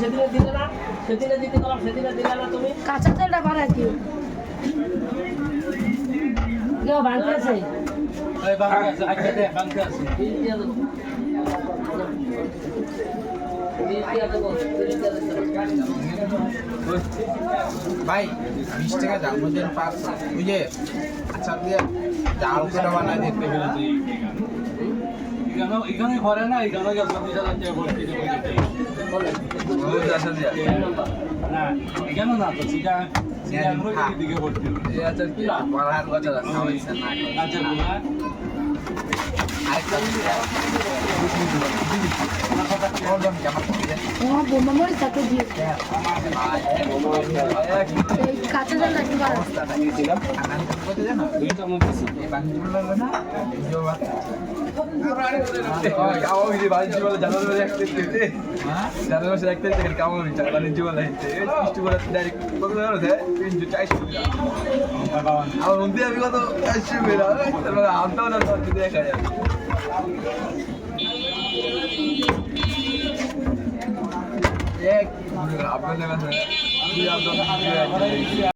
সেদিনে দিলে না, সেদিনে দিতে গেলাম, সেদিনে দিলে না তুমি। কাঁচা তেলটা বাড়াই দিও। কেউ ভাঙতে আছে? বীজ দিয়ে দেবো। বীজ দিয়ে দেবো, বীজ দিয়ে দেবো। ভাই 20 টাকা জন্মদিন পাস বুঝে আচ্ছা দিয়ে জাল করে বানাই দিতে এখানে ঘরে না এখানে 40,000 টাকা ভর্তি দেবো বলেন। বহুত আছে দিয়া না এখানে না তো সেটা দিকে ভর্তি এই আছে কি পড়ার কথা আছে হইছে না আচ্ছা বলা আইসা ওরদম কেমন করে তোমার বোমা মরি তাকে দিও। এই কাঁচা তেলটা একটু বাড়াই। অবস্থাটা নিয়েছিলাম আনন্দ করতে জানো দুইটা মুখেছি এই বাংলা না জোবা কামো গিয়ে বাণিজ্য বলে জানুয়ারি মাসে 1 তারিখ থেকে হ্যাঁ জানুয়ারি মাসে 1 তারিখ থেকে কামো গিয়ে বাণিজ্য বলে বৃষ্টি বলে ডাইরেক্ট কত জানো দেয় 340 আমার মধ্যে আমি কত 80 বেরা তারপরে আমটাও না তো দেখা যায় এক আপনাদের কাছে